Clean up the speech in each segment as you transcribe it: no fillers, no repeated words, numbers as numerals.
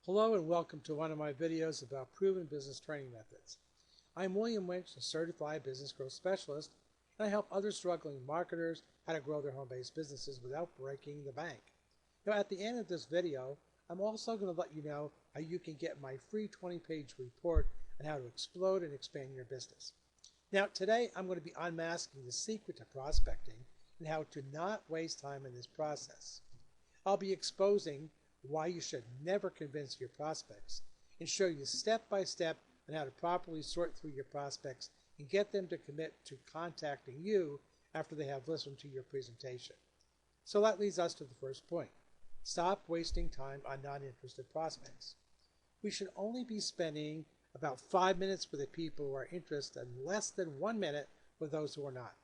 Hello and welcome to one of my videos about proven business training methods. I'm William Winch, a certified business growth specialist, and I help other struggling marketers how to grow their home-based businesses without breaking the bank. Now, at the end of this video, I'm also going to let you know how you can get my free 20-page report on how to explode and expand your business. Now, today I'm going to be unmasking the secret to prospecting and how to not waste time in this process. I'll be exposing why you should never convince your prospects and show you step by step on how to properly sort through your prospects and get them to commit to contacting you after they have listened to your presentation. So that leads us to the first point. Stop wasting time on non-interested prospects. We should only be spending about 5 minutes with the people who are interested and less than 1 minute with those who are not.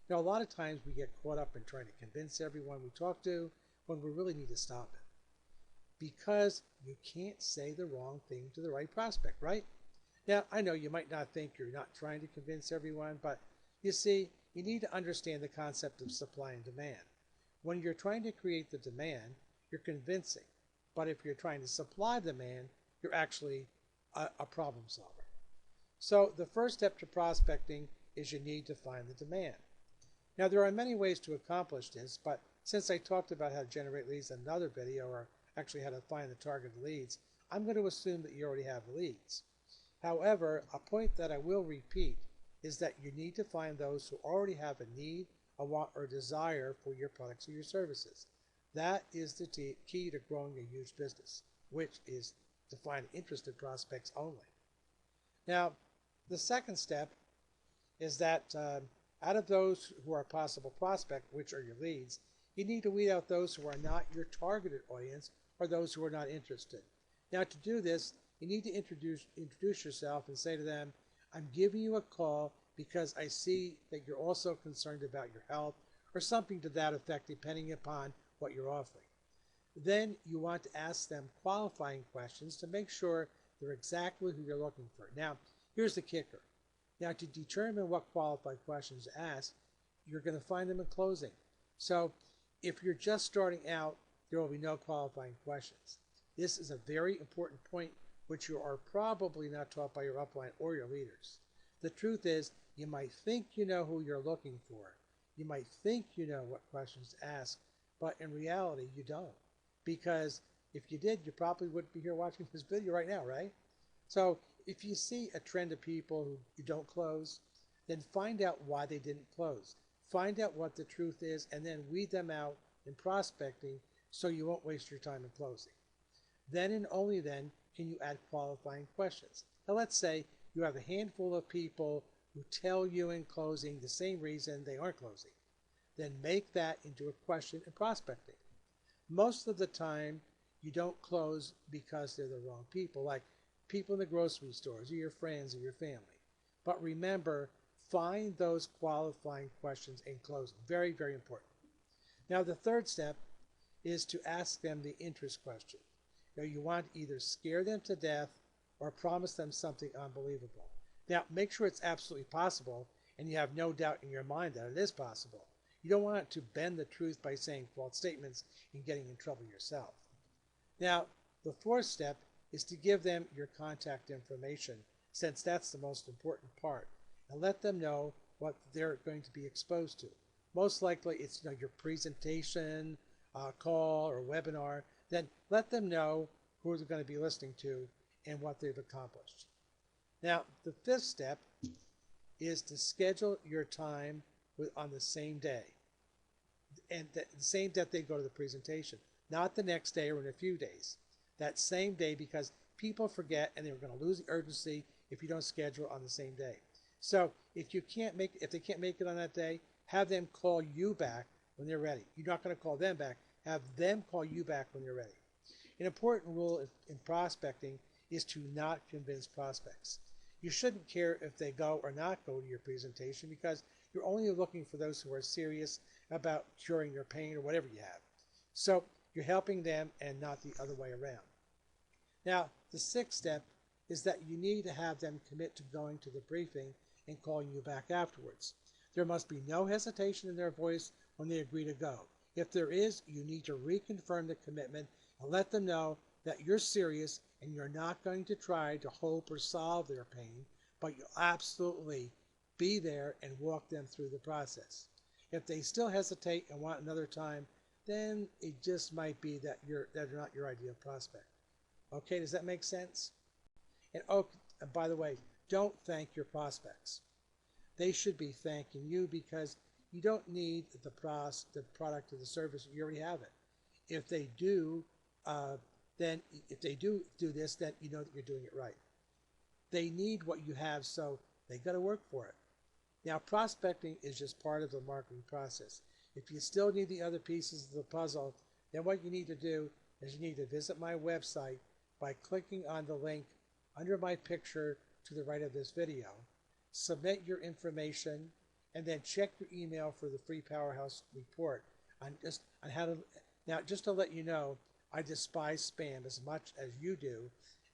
Now, a lot of times we get caught up in trying to convince everyone we talk to when we really need to stop it. Because you can't say the wrong thing to the right prospect, right? Now, I know you might not think you're not trying to convince everyone, but you see, you need to understand the concept of supply and demand. When you're trying to create the demand, you're convincing. But if you're trying to supply the demand, you're actually a problem solver. So the first step to prospecting is you need to find the demand. Now, there are many ways to accomplish this, but since I talked about how to generate leads in another video, or actually how to find the targeted leads, I'm going to assume that you already have leads. However, a point that I will repeat is that you need to find those who already have a need, a want, or desire for your products or your services. That is the key to growing a huge business, which is to find interested prospects only. Now, the second step is that out of those who are a possible prospect, which are your leads, you need to weed out those who are not your targeted audience or those who are not interested. Now, to do this, you need to introduce yourself and say to them, I'm giving you a call because I see that you're also concerned about your health, or something to that effect, depending upon what you're offering. Then you want to ask them qualifying questions to make sure they're exactly who you're looking for. Now, here's the kicker. Now, to determine what qualified questions to ask, you're going to find them in closing. So if you're just starting out, there will be no qualifying questions. This is a very important point which you are probably not taught by your upline or your leaders. The truth is, you might think you know who you're looking for. You might think you know what questions to ask, but in reality, you don't. Because if you did, you probably wouldn't be here watching this video right now, right? So if you see a trend of people who you don't close, then find out why they didn't close. Find out what the truth is, and then weed them out in prospecting so you won't waste your time in closing. Then and only then can you add qualifying questions. Now, let's say you have a handful of people who tell you in closing the same reason they aren't closing. Then make that into a question in prospecting. Most of the time, you don't close because they're the wrong people, like people in the grocery stores or your friends or your family. But remember, find those qualifying questions in closing. Very, very important. Now, the third step is to ask them the interest question. Now, you want to either scare them to death or promise them something unbelievable. Now, make sure it's absolutely possible and you have no doubt in your mind that it is possible. You don't want to bend the truth by saying false statements and getting in trouble yourself. Now, the fourth step is to give them your contact information, since that's the most important part, and let them know what they're going to be exposed to. Most likely it's your presentation, call, or webinar. Then let them know who they're going to be listening to and what they've accomplished. Now, the fifth step is to schedule your time on the same day. And the same day they go to the presentation, not the next day or in a few days. That same day, because people forget and they're going to lose the urgency if you don't schedule on the same day. So if they can't make it on that day, have them call you back when they're ready. You're not going to call them back. Have them call you back when they're ready. An important rule in prospecting is to not convince prospects. You shouldn't care if they go or not go to your presentation, because you're only looking for those who are serious about curing their pain or whatever you have. So you're helping them and not the other way around. Now, the sixth step is that you need to have them commit to going to the briefing and calling you back afterwards. There must be no hesitation in their voice when they agree to go. If there is, you need to reconfirm the commitment and let them know that you're serious and you're not going to try to hope or solve their pain, but you'll absolutely be there and walk them through the process. If they still hesitate and want another time, then it just might be that they're not your ideal prospect. Okay, does that make sense? And oh, and by the way, don't thank your prospects. They should be thanking you because you don't need the product or the service. You already have it. If they do, if they do this, then you know that you're doing it right. They need what you have, so they got to work for it. Now, prospecting is just part of the marketing process. If you still need the other pieces of the puzzle, then what you need to do is you need to visit my website by clicking on the link under my picture to the right of this video. Submit your information, and then check your email for the free Powerhouse report on how to. Now, just to let you know, I despise spam as much as you do,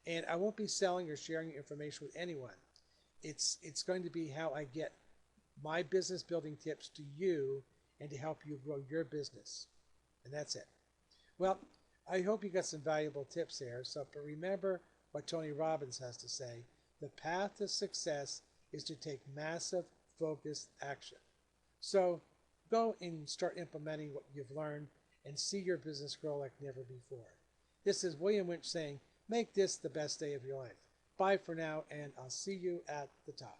and I won't be selling or sharing information with anyone. It's going to be how I get my business building tips to you and to help you grow your business. And that's it. Well, I hope you got some valuable tips there. So, but remember what Tony Robbins has to say. The path to success is to take massive, focused action. So go and start implementing what you've learned and see your business grow like never before. This is William Winch saying, make this the best day of your life. Bye for now, and I'll see you at the top.